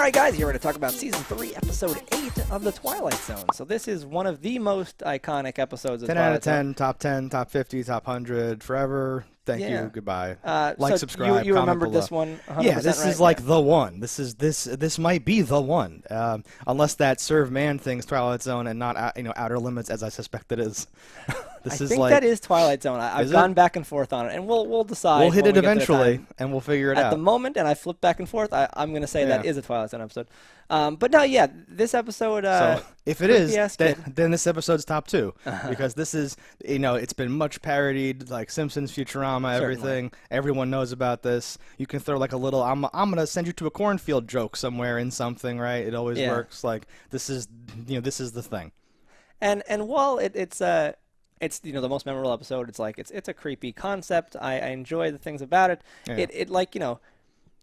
right, guys, here we're going to talk about Season 3, Episode 8 of The Twilight Zone. So this is one of the most iconic episodes of 10 Twilight out of 10, top 10, top 50, top 100, forever. Thank you, goodbye. So subscribe, you comment remembered below. this one 100%, Yeah, this right? is like the one. This might be the one. Unless that Serve Man thing's Twilight Zone and not Outer Limits, as I suspect it is. I think that is Twilight Zone. I've gone back and forth on it, and we'll decide. We'll hit when it we get to the eventually, time. and we'll figure it out. At the moment, and I flip back and forth, I'm going to say that is a Twilight Zone episode. But no, yeah, this episode. So if it is, then this episode's top 2 because this is it's been much parodied, like Simpsons, Futurama, everything. Everyone knows about this. You can throw like a little I'm gonna send you to a cornfield joke somewhere in something, right? It always works. Like this is the thing. And while it's the most memorable episode, it's a creepy concept. I enjoy the things about it. Yeah.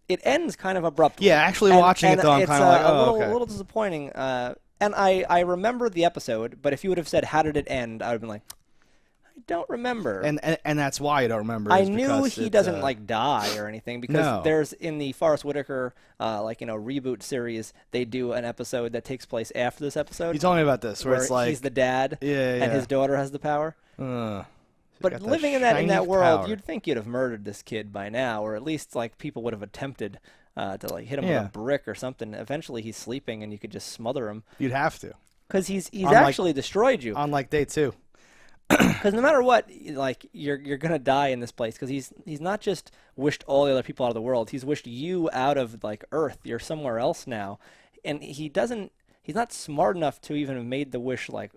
It ends kind of abruptly. Yeah, actually watching it though, I'm kind of like, a little disappointing. And I remember the episode, but if you would have said how did it end, I would have been like, I don't remember. And that's why I don't remember. I knew he doesn't like die or anything because there's in the Forrest Whitaker reboot series, they do an episode that takes place after this episode. You told me about this, where it's like he's the dad, and his daughter has the power. But living in that world, you'd think you'd have murdered this kid by now, or at least like people would have attempted to like hit him with a brick or something. Eventually, he's sleeping, and you could just smother him. You'd have to, because he's actually destroyed you. On like day 2. Because no matter what, like you're gonna die in this place. Because he's not just wished all the other people out of the world. He's wished you out of like Earth. You're somewhere else now, and he doesn't. He's not smart enough to even have made the wish like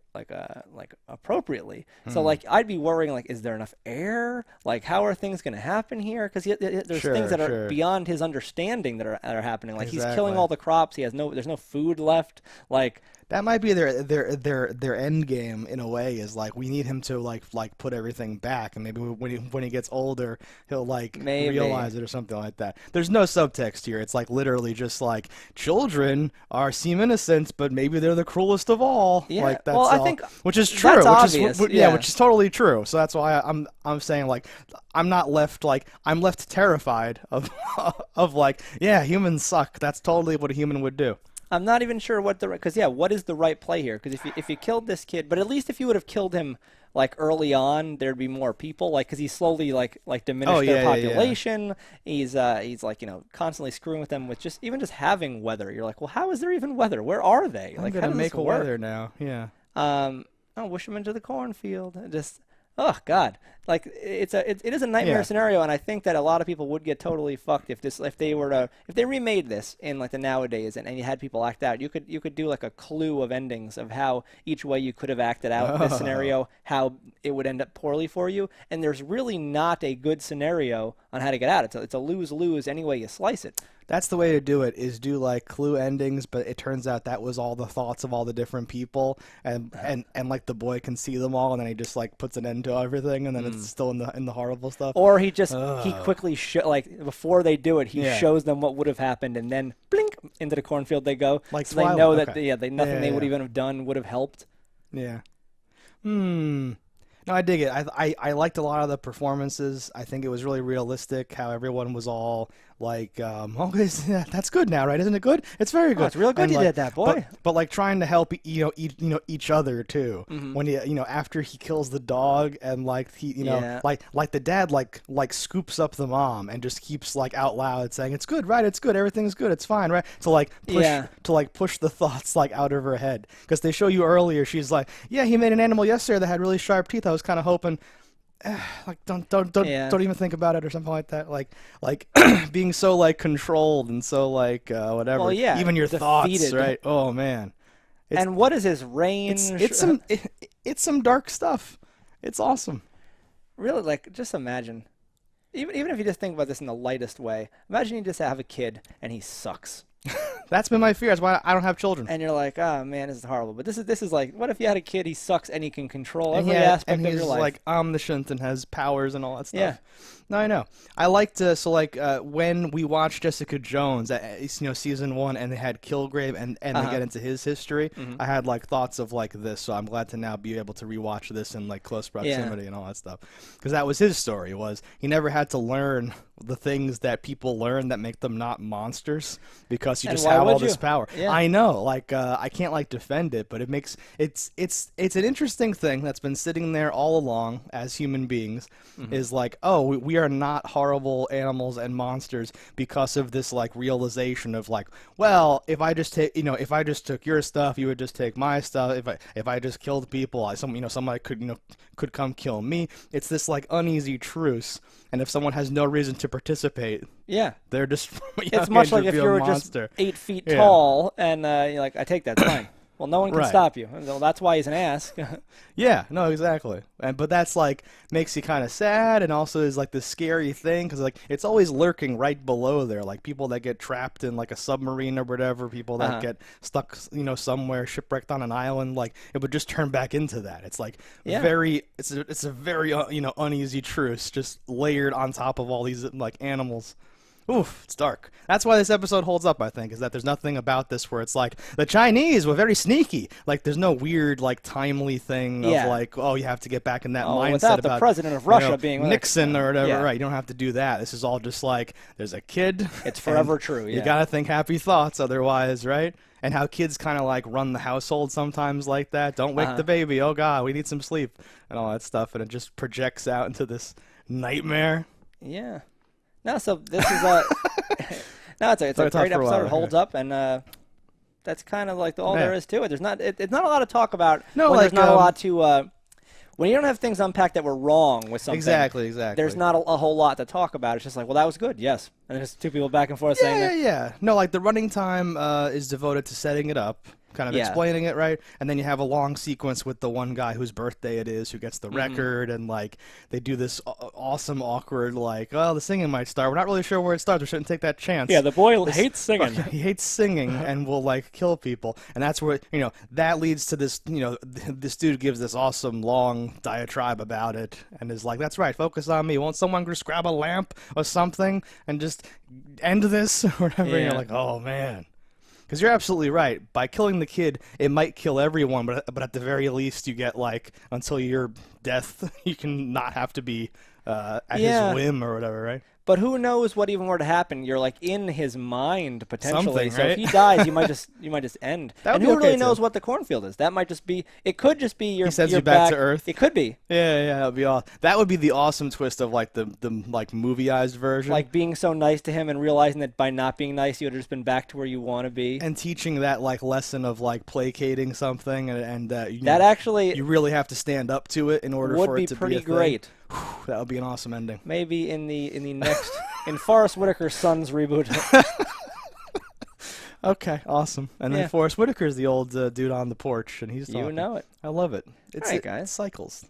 appropriately. So like I'd be worrying like, is there enough air? Like how are things going to happen here? Because there's things that are beyond his understanding that are happening. Like he's killing all the crops. There's no food left. Like that might be their end game in a way. Is like we need him to like put everything back, and maybe when he gets older, he'll like realize it or something like that. There's no subtext here. It's like literally just like children seem innocent, but maybe they're the cruelest of all. Yeah. Like that's I think which is true. That's obvious. Which is totally true. So that's why I'm saying like I'm left terrified of of like humans suck. That's totally what a human would do. I'm not even sure what is the right play here? Because if you killed this kid, but at least if you would have killed him like early on, there'd be more people. Like because he's slowly like diminished their population. Yeah. He's like constantly screwing with them with just having weather. You're like, well, how is there even weather? Where are they? I'm gonna make a weather now. Yeah. I'll wish him into the cornfield. Oh God! Like it is a nightmare scenario, and I think that a lot of people would get totally fucked if they remade this in like the nowadays, and you had people act out. You could do like a clue of endings of how each way you could have acted out this scenario, how it would end up poorly for you, and there's really not a good scenario on how to get out. It's a lose-lose any way you slice it. That's the way to do it, is do like clue endings, but it turns out that was all the thoughts of all the different people, and like the boy can see them all, and then he just like puts an end to everything, and then it's still in the horrible stuff. Or he quickly before they do it, he shows them what would have happened, and then blink into the cornfield they go. Like so they know that nothing they would even have done would have helped. Yeah. No, I dig it. I liked a lot of the performances. I think it was really realistic how everyone was all like, that's good now, right? Isn't it good? It's very good. Oh, it's real good. You did that, boy. But like trying to help each other too. When after he kills the dog and like he like the dad like scoops up the mom and just keeps like out loud saying it's good, right? It's good. Everything's good. It's fine, right? To push the thoughts like out of her head, because they show you earlier she's like, he made an animal yesterday that had really sharp teeth. I was kind of hoping. Like don't even think about it or something like that. Like being so like controlled and so like whatever. Well, even your thoughts, right? Oh man. And what is his range? It's some dark stuff. It's awesome. Really, like just imagine, even if you just think about this in the lightest way. Imagine you just have a kid and he sucks. That's been my fear. That's why I don't have children. And you're like, oh man, this is horrible. But this is like, what if you had a kid? He sucks and he can control every aspect of your life. And he's like omniscient and has powers and all that stuff. Yeah. No, I know. I liked when we watched Jessica Jones, season 1, and they had Kilgrave and they get into his history. I had like thoughts of like this, so I'm glad to now be able to rewatch this in like close proximity and all that stuff, because that was his story. Was he never had to learn the things that people learn that make them not monsters because you And just why have all would this you? power. Yeah. I know, like I can't like defend it, but it's an interesting thing that's been sitting there all along as human beings is like, oh, we are not horrible animals and monsters because of this like realization of like, well, if I just take, if I just took your stuff, you would just take my stuff. If I just killed people, somebody could come kill me. It's this like uneasy truce, and if someone has no reason to participate, Yeah. they're just It's much like if be you a were monster. just 8 feet Yeah. tall and you're like, I take that, it's fine. Well, no one can Right. stop you. Well, that's why he's an ass. Yeah, no, exactly. But that's like makes you kind of sad, and also is like this scary thing because like it's always lurking right below there, like people that get trapped in like a submarine or whatever, people that get stuck, somewhere shipwrecked on an island. Like it would just turn back into that. It's like Yeah. it's a very uneasy truce, just layered on top of all these like animals. Oof, it's dark. That's why this episode holds up, I think, is that there's nothing about this where it's like, the Chinese were very sneaky. Like, there's no weird, like, timely thing of, Yeah. like, oh, you have to get back in that Oh, mindset without the about president of Russia being like, Nixon or whatever. yeah. Right, you don't have to do that. This is all just like, there's a kid. It's forever and true, You yeah. gotta think happy thoughts otherwise, right? And how kids kind of, like, run the household sometimes like that. Don't wake the baby. Oh, God, we need some sleep. And all that stuff. And it just projects out into this nightmare. Yeah. No, so this is a no, it's a Sorry, great for a while, episode. It holds up, and that's kind of like all there Yeah. is to it. There's not it's not a lot to talk about. No, when like, there's not a lot to when you don't have things unpacked that were wrong with something. Exactly. There's not a whole lot to talk about. It's just like, well, that was good, yes, and there's two people back and forth saying that. Yeah. No, like the running time is devoted to setting it up, kind of Yeah. explaining it, right? And then you have a long sequence with the one guy whose birthday it is, who gets the record, and like they do this awesome, awkward, like, oh, the singing might start. We're not really sure where it starts. We shouldn't take that chance. Yeah, the boy hates singing. He hates singing and will like kill people, and that's where that leads to this. This dude gives this awesome long diatribe about it, and is like, "That's right, focus on me. Won't someone just grab a lamp or something and just end this or whatever?" And Yeah. you're like, "Oh man." Because you're absolutely right. By killing the kid, it might kill everyone, but at the very least, you get like until your death, you can not have to be at Yeah. his whim or whatever, right? But who knows what even were to happen? You're like in his mind potentially. Something, so right? if he dies, you might just end. That would And be who okay, really too. knows what the cornfield is? That might just be. It could just be your. He sends your you back to Earth? It could be Yeah, that would be awesome. That would be the awesome twist of like the like movieized version. like being so nice to him and realizing that by not being nice, you would have just been back to where you want to be. and teaching that like lesson of like placating something and That actually you really have to stand up to it in order would for be it to pretty be a thing. great. That would be an awesome ending. Maybe in the next in Forrest Whitaker's Sons reboot. Okay, awesome. And Yeah. then Forrest Whitaker's the old dude on the porch, and he's talking. You know it. I love it. It's All right, guys. It cycles.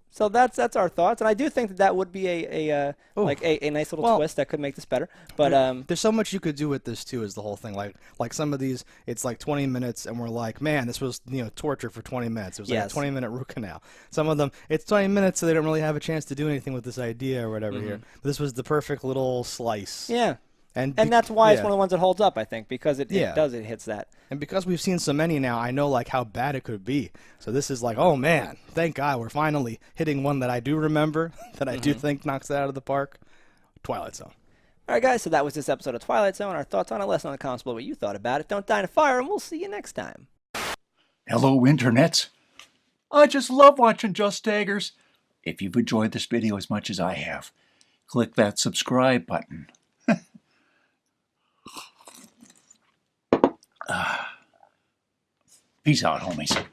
So that's our thoughts, and I do think that would be a nice little Well, twist that could make this better. But There's so much you could do with this too. Is the whole thing like some of these? It's like 20 minutes, and we're like, man, this was torture for 20 minutes. It was like Yes. a 20-minute root canal. Some of them, it's 20 minutes, so they don't really have a chance to do anything with this idea or whatever. Here, this was the perfect little slice. yeah. And That's why it's yeah. one of the ones that holds up, I think, because it Yeah. hits that. And because we've seen so many now, I know like how bad it could be. So this is like, oh man, thank God we're finally hitting one that I do remember, that I do think knocks it out of the park. Twilight Zone. All right, guys, so that was this episode of Twilight Zone. Our thoughts on it. Let us know in the comments below what you thought about it. Don't die in a fire, and we'll see you next time. Hello, internets. I just love watching JustDaggers. If you've enjoyed this video as much as I have, click that subscribe button. Peace out, homies.